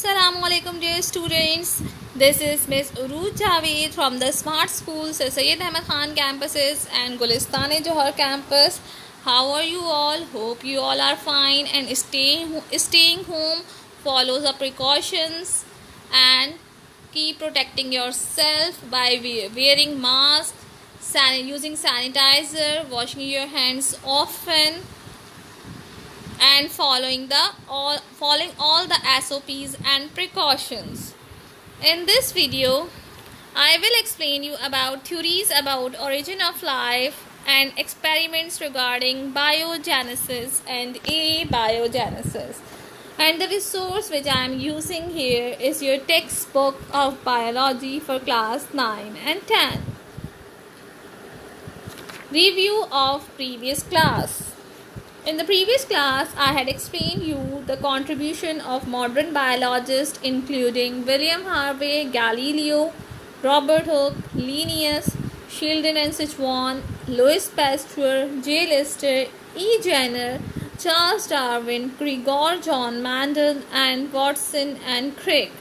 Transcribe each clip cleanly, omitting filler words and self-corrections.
Assalamualaikum dear students. This is Miss Uruj Javed from the Smart School Sir Syed Ahmed Khan campuses and Gulistan-e-Johar campus. How are you all? Hope you all are fine and staying home. Follow the precautions and keep protecting yourself by wearing mask, using sanitizer, washing your hands often, and following all the SOPs and precautions. In this video, I will explain you about theories about origin of life and experiments regarding biogenesis and abiogenesis. And the resource which I am using here is your textbook of biology for class 9 and 10. Review of previous class. In the previous class, I had explained you the contribution of modern biologists including William Harvey, Galileo, Robert Hooke, Linnaeus, Sheldon and Sichuan, Louis Pasteur, J. Lister, E. Jenner, Charles Darwin, Gregor John Mendel, and Watson and Crick.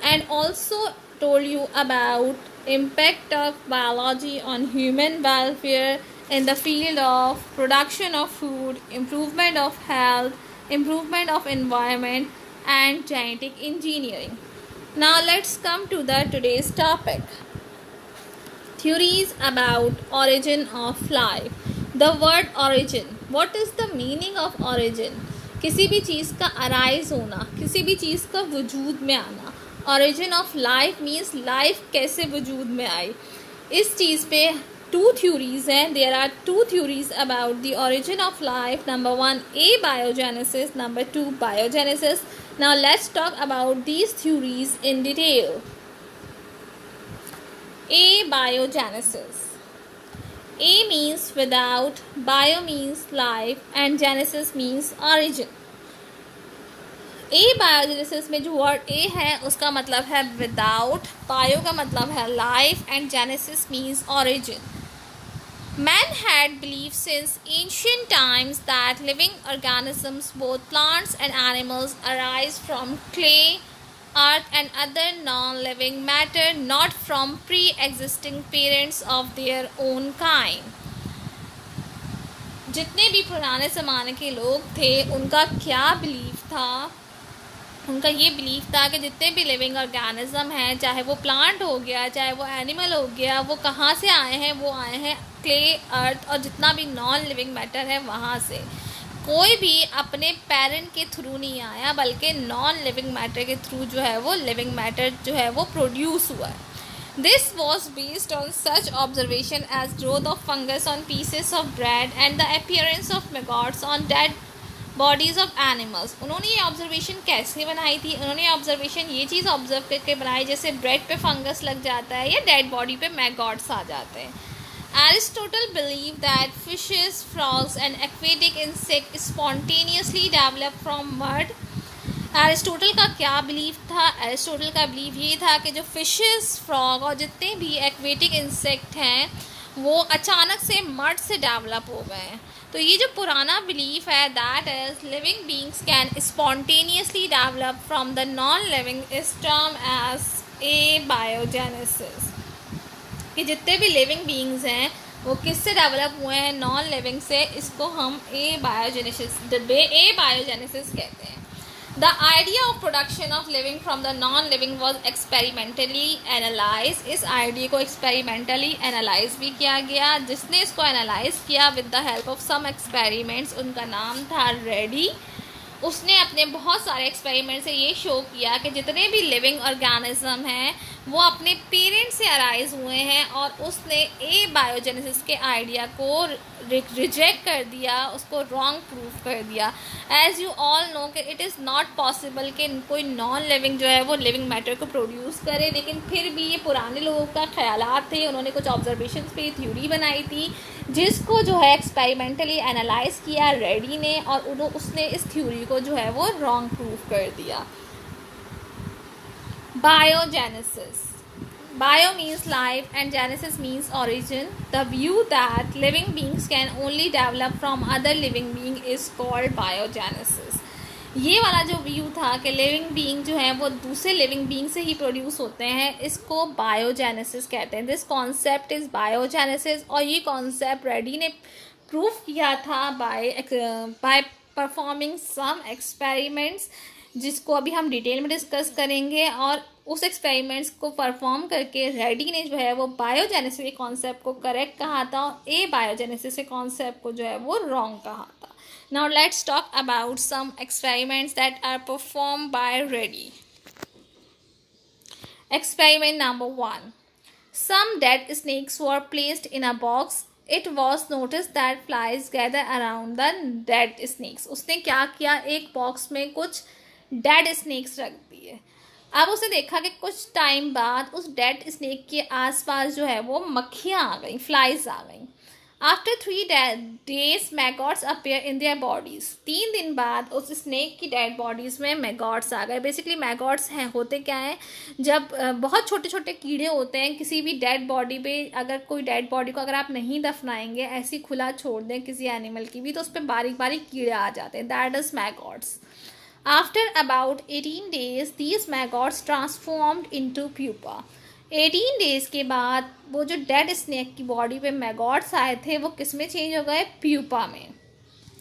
And also told you about impact of biology on human welfare in the field of production of food, improvement of health, improvement of environment, and genetic engineering. Now let's come to the today's topic. Theories about origin of life. The word origin. What is the meaning of origin? किसी भी चीज़ का arise होना, किसी भी चीज़ का वजूद में आना. Origin of life means life कैसे वजूद में आई. इस चीज़ पे two theories हैं. There are two theories about the origin of life. Number one, abiogenesis. Number two, biogenesis. Now let's talk about these theories in detail. Abiogenesis. A means without, bio means life, and genesis means origin. abiogenesis में जो word A है उसका मतलब है without, bio का मतलब है life, and genesis means origin. Man had believed since ancient times that living organisms, both plants and animals, arise from clay, earth and other non-living matter, not from pre-existing parents of their own kind. जितने भी पुराने ज़माने के लोग थे उनका क्या belief था? उनका ये बिलीफ था कि जितने भी लिविंग ऑर्गेनिज्म हैं, चाहे वो प्लांट हो गया, चाहे वो एनिमल हो गया, वो कहाँ से आए हैं? वो आए हैं क्ले, अर्थ और जितना भी नॉन लिविंग मैटर है वहाँ से. कोई भी अपने पेरेंट के थ्रू नहीं आया, बल्कि नॉन लिविंग मैटर के थ्रू जो है वो लिविंग मैटर जो है वो प्रोड्यूस हुआ है. This was based on such observation as growth of fungus on pieces of bread and the appearance of maggots on dead bodies of animals. उन्होंने ये ऑब्जर्वेशन कैसे बनाई थी? उन्होंने ऑब्जर्वेशन ये चीज़ ऑब्जर्व करके बनाई जैसे ब्रेड पे फंगस लग जाता है या डेड बॉडी पे मैगॉट्स आ जाते हैं. Aristotle believed that fishes, frogs and aquatic insects spontaneously develop from mud. Aristotle का क्या बिलीव था? एरिस्टोटल का बिलीव ये था कि जो फिशेस, फ्रॉग और जितने भी एक्वेटिक इंसेक्ट हैं वो अचानक से मड से डेवलप हो गए हैं. तो ये जो पुराना बिलीफ है that is living beings can spontaneously develop from the non living is term as abiogenesis. कि जितने भी लिविंग बींग्स हैं वो किससे डेवलप हुए हैं? नॉन लिविंग से. इसको हम एबायोजेनेसिस कहते हैं. The idea of production of living from the non-living was experimentally analyzed. इस idea को experimentally analyze भी किया गया. जिसने इसको analyze किया with the help of some experiments, उनका नाम था रेडी. उसने अपने बहुत सारे एक्सपेरिमेंट से ये शो किया कि जितने भी लिविंग ऑर्गेनिज्म हैं वो अपने पेरेंट्स से अराइज हुए हैं, और उसने ए बायोजेनेसिस के आइडिया को रिजेक्ट कर दिया, उसको रॉन्ग प्रूव कर दिया. एज यू ऑल नो कि इट इज़ नॉट पॉसिबल कि कोई नॉन लिविंग जो है वो लिविंग मैटर को प्रोड्यूस करे. लेकिन फिर भी ये पुराने लोगों का ख्यालात थे. उन्होंने कुछ ऑब्जर्वेशंस पे थ्योरी बनाई थी जिसको जो है एक्सपेरिमेंटली एनालाइज किया रेडी ने, और उसने इस थ्योरी को जो है वो रॉन्ग प्रूव कर दिया. Biogenesis. Bio means life and genesis means origin. The view that living beings can only develop from other living being is called biogenesis. ये वाला जो व्यू था कि लिविंग बीइंग जो है वो दूसरे लिविंग बीइंग से ही प्रोड्यूस होते हैं, इसको बायोजेनेसिस कहते हैं. This concept is biogenesis. और ये कॉन्सेप्ट रेडी ने प्रूव किया था बाय परफॉर्मिंग सम एक्सपेरिमेंट्स, जिसको अभी हम डिटेल में डिस्कस करेंगे. और उस एक्सपेरिमेंट्स को परफॉर्म करके रेडी ने जो है वो बायोजेनेसिस के कॉन्सेप्ट को करेक्ट कहा था, और ए बायोजेनेसिस के कॉन्सेप्ट को जो है वो रॉन्ग कहा था. Now let's talk about some experiments that are performed by Reddy. Experiment number 1. Some dead snakes were placed in a box. It was noticed that flies gather around the dead snakes. उसने क्या किया, एक box में कुछ dead snacks रख दिए. अब उसने देखा कि कुछ टाइम बाद उस डेड स्नेक के आसपास जो है वो मक्खियाँ आ गई, फ्लाइज आ गई. After 3 days, maggots appear in their bodies. 3 दिन बाद उस स्नेक की डेड बॉडीज़ में मैगॉट्स आ गए. बेसिकली मैगॉट्स हैं, होते क्या हैं, जब बहुत छोटे छोटे कीड़े होते हैं किसी भी डेड बॉडी पे, अगर कोई डेड बॉडी को अगर आप नहीं दफनाएंगे, ऐसी खुला छोड़ दें किसी एनिमल की भी, तो उस पर बारीक बारीक कीड़े आ जाते हैं. That is maggots. After about 18 days, these maggots transformed into pupa. 18 days के बाद वो जो डेड स्नेक की बॉडी पे मैगॉट्स आए थे वो किस में चेंज हो गए, प्यूपा में.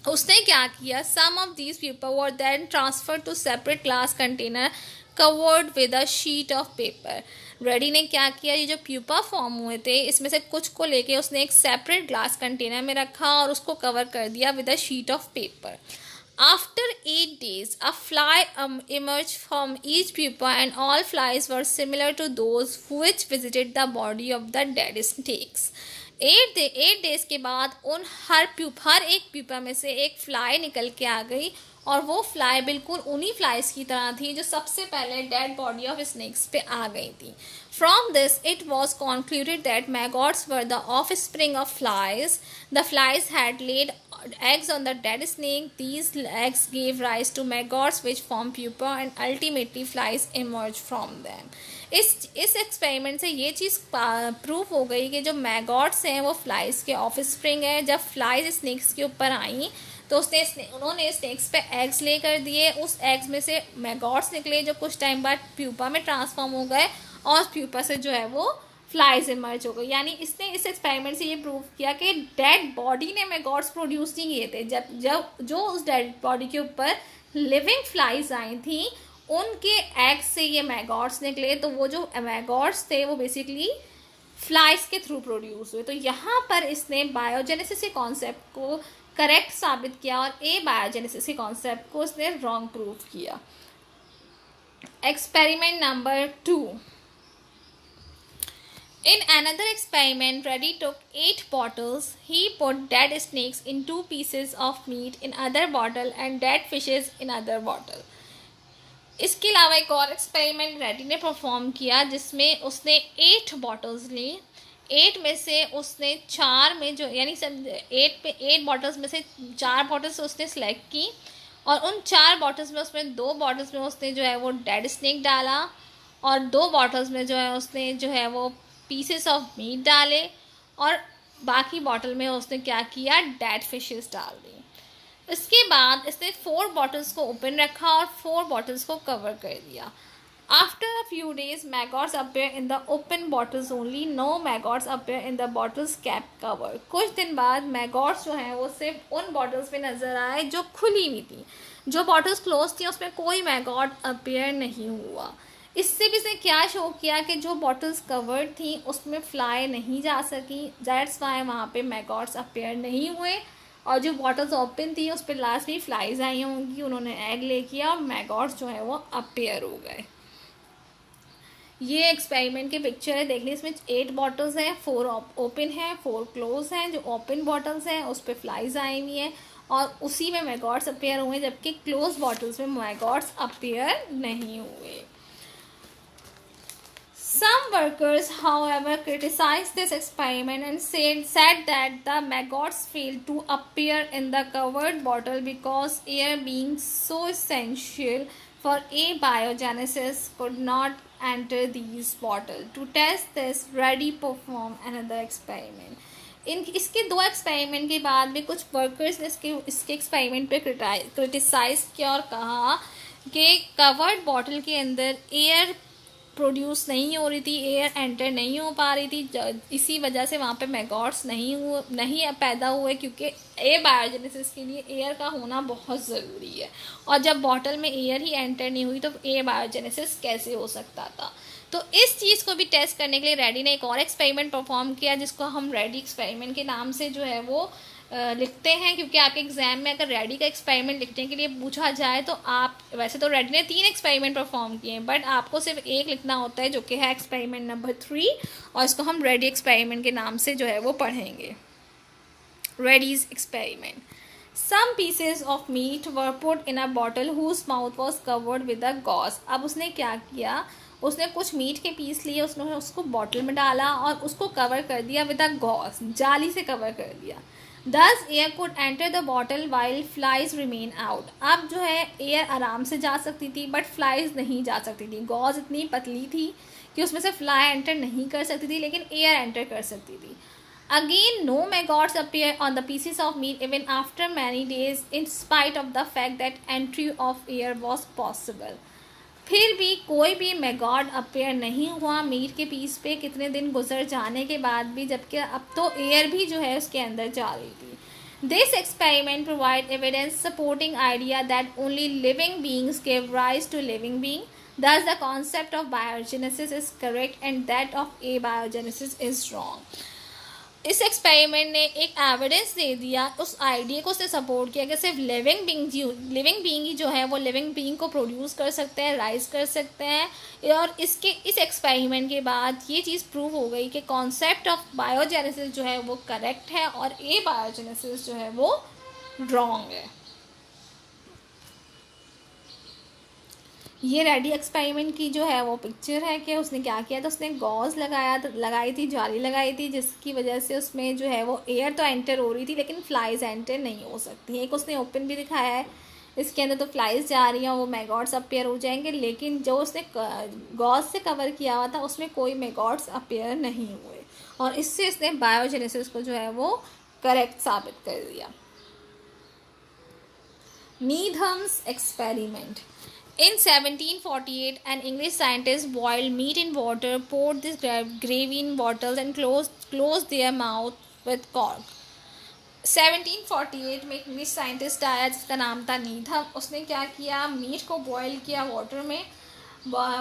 उसने क्या किया, some of these pupa were then transfer to separate glass container covered with a sheet of paper. Redi ने क्या किया, ये जो प्यूपा फॉर्म हुए थे इसमें से कुछ को लेके उसने एक सेपरेट ग्लास कंटेनर में रखा और उसको कवर कर दिया with a sheet of paper. After 8 days, a fly emerged from each pupa, and all flies were similar to those which visited the body of the dead snakes. 8 days के बाद उन हर एक प्यूपा में से एक fly निकल के आ गई, और वो फ्लाई बिल्कुल उन्हीं फ्लाइज की तरह थी जो सबसे पहले डेड बॉडी ऑफ स्नेक्स पे आ गई थी. From this, it was concluded that maggots were the offspring of flies. The flies had laid eggs on the dead snake. These eggs gave rise to maggots which form pupa, and ultimately flies emerged from them. इस experiment से ये चीज़ proof हो गई कि जो maggots हैं वो flies के ऑफ स्प्रिंग है. जब फ्लाइज स्नेक्स के ऊपर आई तो उन्होंने स्नेक्स पे एग्स ले कर दिए, उस एग्स में से मैगॉट्स निकले जो कुछ टाइम बाद प्यूपा में ट्रांसफॉर्म हो गए, और प्यूपा से जो है वो फ्लाइज इमर्ज हो गई. यानी इसने इस एक्सपेरिमेंट से ये प्रूव किया कि डेड बॉडी ने मैगॉट्स प्रोड्यूस नहीं किए थे. जब जो उस डेड बॉडी के ऊपर लिविंग फ्लाइज आई थी उनके एग्स से ये मैगॉट्स निकले, तो वो जो मैगॉट्स थे वो बेसिकली फ्लाइज के थ्रू प्रोड्यूस हुए. तो यहाँ पर इसने बायोजेनेसिस के कॉन्सेप्ट को करेक्ट साबित किया और ए बायोजेनेसिस के कॉन्सेप्ट को उसने रॉन्ग प्रूव किया. Experiment number 2. In another experiment, Reddy took 8 bottles. He put dead snakes in 2 pieces of meat in other bottle and dead fishes in other bottle. इसके अलावा एक और एक्सपेरिमेंट रेडी ने perform किया जिसमें उसने 8 बॉटल्स ली. 8 में से उसने 4 में जो यानी 8 बॉटल्स में से 4 बॉटल्स उसने सेलेक्ट की, और उन 4 बॉटल्स में उसमें 2 बॉटल्स में उसने जो है वो डेड स्नेक डाला, और 2 बॉटल्स में जो है उसने जो है वो पीसेस ऑफ मीट डाले, और बाकी बॉटल में उसने क्या किया, डेड फिशेस डाल दी. इसके बाद इसने 4 बॉटल्स को ओपन रखा और 4 बॉटल्स को कवर कर दिया. After a few days, maggots appear in the open bottles only. No maggots appear in the bottles kept covered. कुछ दिन बाद मैगॉट्स जो हैं वो सिर्फ उन बॉटल्स पे नज़र आए जो खुली हुई थी. जो बॉटल्स क्लोज थी उसमें कोई मैगॉट अपीयर नहीं हुआ. इससे भी इसने क्या शो किया कि जो बॉटल्स कवर्ड थी उसमें फ्लाई नहीं जा सकी. दैट्स वाई वहाँ पे मैगॉट्स अपीयर नहीं हुए, और जो बॉटल्स ओपन थी उस पर लास्ट में फ्लाइज आई होंगी, उन्होंने एग ले किया और मैगॉट्स जो है वो अपीयर हो गए. ये एक्सपेरिमेंट की पिक्चर है, देखने इसमें 8 बॉटल्स हैं, 4 ओपन हैं, 4 क्लोज हैं. जो ओपन बॉटल्स हैं उस पर फ्लाइज आई हुई हैं और उसी में मैगॉट्स अपीयर हुए, जबकि क्लोज बॉटल्स में मैगॉट्स अपीयर नहीं हुए. Some workers, however, criticized this experiment and said that the maggots failed to appear in the covered bottle because air, being so essential for abiogenesis, could not enter these bottles. To test this, Reddy performed another experiment. इसके 2 experiment के बाद भी कुछ workers ने इसके experiment पे criticise किया और कहा कि कवर्ड बॉटल के अंदर एयर प्रोड्यूस नहीं हो रही थी, एयर एंटर नहीं हो पा रही थी, इसी वजह से वहाँ पे मैगॉट्स नहीं पैदा हुए, क्योंकि बायोजेनेसिस के लिए एयर का होना बहुत ज़रूरी है। और जब बॉटल में एयर ही एंटर नहीं हुई तो बायोजेनेसिस कैसे हो सकता था। तो इस चीज़ को भी टेस्ट करने के लिए रेडी ने एक और एक्सपेरिमेंट परफॉर्म किया, जिसको हम रेडी एक्सपेरिमेंट के नाम से जो है वो लिखते हैं, क्योंकि आपके एग्जाम में अगर रेडी का एक्सपेरिमेंट लिखने के लिए पूछा जाए तो आप, वैसे तो रेडी ने 3 एक्सपेरिमेंट परफॉर्म किए हैं, बट आपको सिर्फ एक लिखना होता है, जो कि है एक्सपेरिमेंट नंबर 3, और इसको हम रेडी एक्सपेरिमेंट के नाम से जो है वो पढ़ेंगे। Reddy's experiment. Some pieces of meat were put in a bottle whose mouth was covered with a gauze। अब उसने क्या किया, उसने कुछ मीट के पीस लिए, उसने उसको बॉटल में डाला और उसको कवर कर दिया विद अ गॉज, जाली से कवर कर दिया। Thus air could enter the bottle while flies remain out। अब जो है एयर आराम से जा सकती थी बट फ्लाइज नहीं जा सकती थी। गॉज इतनी पतली थी कि उसमें से फ्लाई एंटर नहीं कर सकती थी, लेकिन एयर एंटर कर सकती थी। Again, no maggots appear on the pieces of meat even after many days, in spite of the fact that entry of air was possible। फिर भी कोई भी मैगॉट अपेयर नहीं हुआ मीट के पीस पे कितने दिन गुजर जाने के बाद भी, जबकि अब तो एयर भी जो है उसके अंदर जा रही थी। This experiment provide evidence supporting idea that only living beings give rise to living being. Thus the concept of biogenesis is correct and that of abiogenesis is wrong। इस एक्सपेरिमेंट ने एक एविडेंस दे दिया, उस आइडिया को उसने support किया कि सिर्फ लिविंग बीइंग ही जो है वो लिविंग बीइंग को प्रोड्यूस कर सकते हैं, राइज कर सकते हैं। और इस एक्सपेरिमेंट के बाद ये चीज़ प्रूव हो गई कि कॉन्सेप्ट ऑफ बायोजेनेसिस जो है वो करेक्ट है और बायोजेनेसिस जो है वो रॉन्ग है। ये रेडी एक्सपेरिमेंट की जो है वो पिक्चर है कि उसने क्या किया था, उसने गॉज लगाई थी, जाली लगाई थी, जिसकी वजह से उसमें जो है वो एयर तो एंटर हो रही थी लेकिन फ्लाइज एंटर नहीं हो सकती। एक उसने ओपन भी दिखाया है, इसके अंदर तो फ्लाइज जा रही हैं, वो मैगॉट्स अपेयर हो जाएंगे, लेकिन जो उसने गॉज से कवर किया हुआ था उसमें कोई मैगॉट्स अपेयर नहीं हुए, और इससे इसने बायोजेनेसिस को जो है वो करेक्ट साबित कर दिया। नीधम्स experiment. In 1748, an English scientist boiled meat in water, poured this gravy in bottles and closed their mouth with cork। 1748 में एक इंग्लिश साइंटिस्ट आया जिसका नाम था नीधम। उसने क्या किया, मीट को बॉयल किया वाटर में,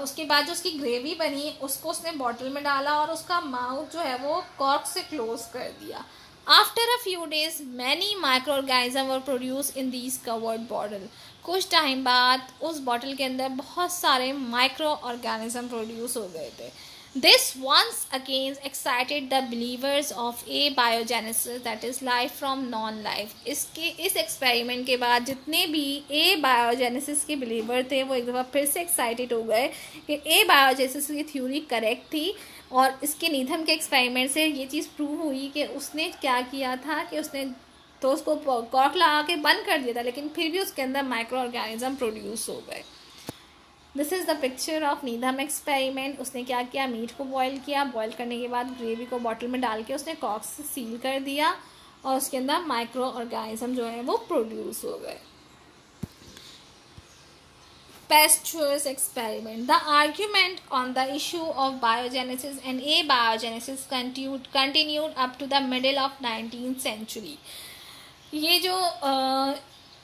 उसके बाद जो उसकी ग्रेवी बनी उसको उसने बॉटल में डाला और उसका माउथ जो है वो कॉर्क से क्लोज कर दिया। After a few days, many microorganisms were produced in these covered bottle। कुछ टाइम बाद उस बॉटल के अंदर बहुत सारे माइक्रो ऑर्गेनिज्म प्रोड्यूस हो गए थे। This once again excited the believers of abiogenesis, that is life from non-life। इस एक्सपेरिमेंट के बाद जितने भी abiogenesis के बिलीवर थे वो एक दफ़ा फिर से एक्साइटेड हो गए कि abiogenesis की थ्योरी करेक्ट थी, और इसके नीधम के एक्सपेरिमेंट से ये चीज़ प्रूव हुई कि उसने क्या किया था कि उसने तो उसको कॉर्क लगा के बंद कर दिया था, लेकिन फिर भी उसके अंदर माइक्रो ऑर्गेनिज्म प्रोड्यूस हो गए। This is the picture of Needham experiment. उसने क्या किया, मीट को बॉयल किया, बॉयल करने के बाद ग्रेवी को बॉटल में डाल के उसने कॉर्क से सील कर दिया और उसके अंदर माइक्रो ऑर्गेनिज्म जो है वो प्रोड्यूस हो गए। Pasteur's experiment। The argument on the issue of biogenesis and abiogenesis continued up to the middle of 19th century। ये जो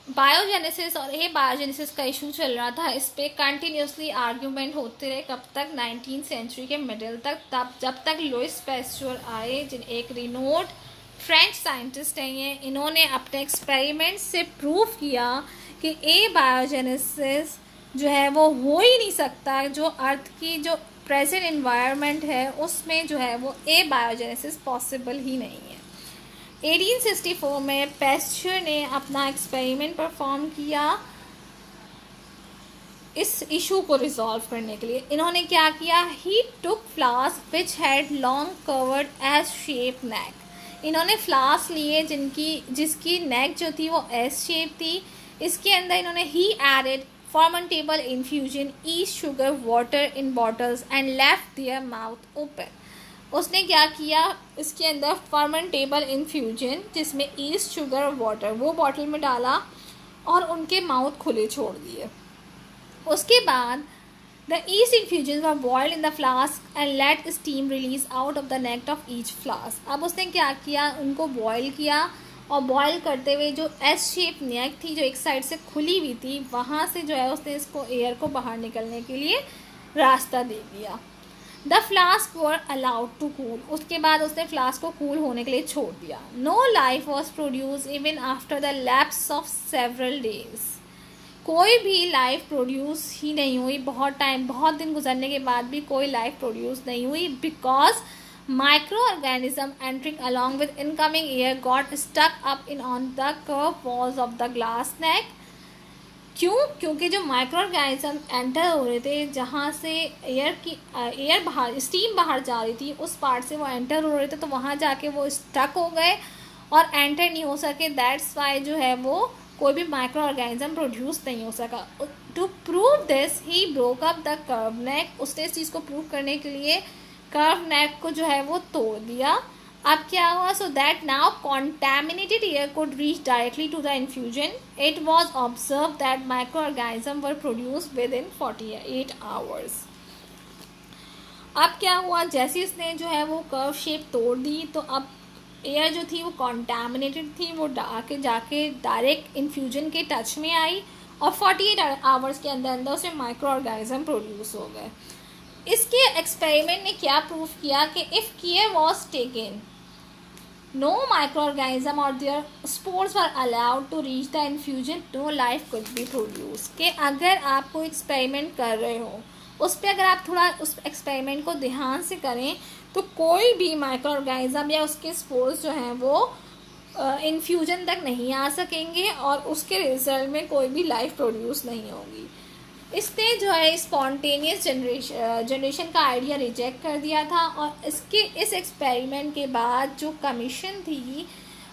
बायोजेनेसिस और बायोजेनेसिस का इशू चल रहा था, इस पे कंटिन्यूसली आर्ग्यूमेंट होते रहे, कब तक, 19th सेंचुरी के मिडिल तक, तब जब तक लुइस पैस्चर आए, जिन एक रिनोड फ्रेंच साइंटिस्ट हैं ये, इन्होंने अपने एक्सपेरिमेंट से प्रूव किया कि बायोजेनेसिस जो है वो हो ही नहीं सकता, जो अर्थ की जो प्रेजेंट एनवायरनमेंट है उसमें जो है वो बायोजेनेसिस पॉसिबल ही नहीं है। 1864 में पैस्चर ने अपना एक्सपेरिमेंट परफॉर्म किया इस इशू को रिजॉल्व करने के लिए। इन्होंने क्या किया, he took flask which had long covered S shape neck. इन्होंने फ्लास्क लिए जिसकी नेक जो थी वो एस शेप थी। इसके अंदर इन्होंने ही added fermentable infusion, yeast, sugar, water in bottles and left their mouth open। उसने क्या किया, इसके अंदर फर्मेंटेबल इन्फ्यूजन जिसमें ईस्ट, शुगर और वाटर वो बॉटल में डाला और उनके माउथ खुले छोड़ दिए। उसके बाद the east infusion were boiled in the flask and let steam release out of the neck of each flask. अब उसने क्या किया, उनको बॉयल किया और बॉयल करते हुए जो एस शेप नेक थी जो एक साइड से खुली हुई थी वहाँ से जो है उसने इसको एयर को बाहर निकलने के लिए रास्ता दे दिया। The flask were allowed to cool, उसके बाद उसने फ्लास्क को कूल होने के लिए छोड़ दिया। No life was produce even after the lapse of several days, कोई भी लाइफ प्रोड्यूस ही नहीं हुई, बहुत दिन गुजरने के बाद भी कोई लाइफ प्रोड्यूस नहीं हुई, because microorganism entering along with incoming air got stuck up in on the curved walls of the glass neck। क्योंकि जो माइक्रो ऑर्गेनिज्म एंटर हो रहे थे जहाँ से एयर बाहर स्टीम बाहर जा रही थी उस पार्ट से वो एंटर हो रहे थे, तो वहाँ जाके वो स्टक हो गए और एंटर नहीं हो सके। दैट्स वाई जो है वो कोई भी माइक्रो ऑर्गेनिज्म प्रोड्यूस नहीं हो सका। To prove this he broke up the curve neck, उसने इस चीज़ को प्रूव करने के लिए कर्व नेक को जो है वो तोड़ दिया। अब क्या हुआ, so that now contaminated air could reach directly to the infusion. It was observe that microorganism were produce within 48 hours. अब क्या हुआ, जैसे इसने जो है वो कर्व शेप तोड़ दी तो अब एयर जो थी वो कॉन्टैमिनेटेड थी, वो जाके डायरेक्ट इन्फ्यूजन के टच में आई और 48 आवर्स के अंदर अंदर उसमें माइक्रो ऑर्गेनिज्म प्रोड्यूस हो गए। इसके एक्सपेरिमेंट ने क्या प्रूव किया कि if care was taken no micro organism और there spores were allowed to reach the infusion, no life could be produce. कि अगर आप कोई एक्सपेरिमेंट कर रहे हो उस पर अगर आप थोड़ा उस एक्सपेरिमेंट को ध्यान से करें तो कोई भी माइक्रो ऑर्गेनिज्म या उसके स्पोर्स जो हैं वो इन्फ्यूजन तक नहीं आ सकेंगे और उसके रिजल्ट में कोई भी लाइफ प्रोड्यूस नहीं होगी। इसने जो है स्पॉन्टेनियस जनरेशन का आइडिया रिजेक्ट कर दिया था और इस एक्सपेरिमेंट के बाद जो कमीशन थी,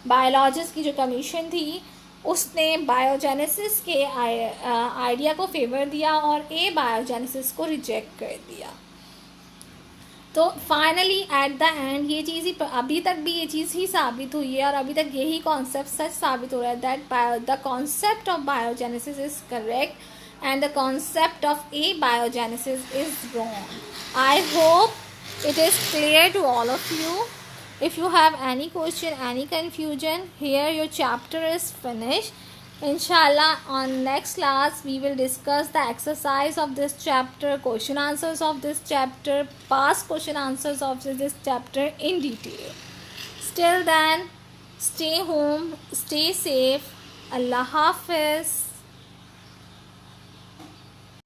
बायोलॉजिस्ट की जो कमीशन थी, उसने बायोजेनेसिस के आइडिया को फेवर दिया और बायोजेनेसिस को रिजेक्ट कर दिया। तो फाइनली एट द एंड ये चीज़ ही अभी तक भी ये चीज़ ही साबित हुई है और अभी तक यही कॉन्सेप्ट सच साबित हो रहा है that the concept of biogenesis is correct and the concept of abiogenesis is wrong. I hope it is clear to all of you. If you have any question, any confusion, here your chapter is finished. Inshallah, on next class we will discuss the exercise of this chapter, question answers of this chapter, past question answers of this chapter in detail. Till then, stay home, stay safe. Allah Hafiz.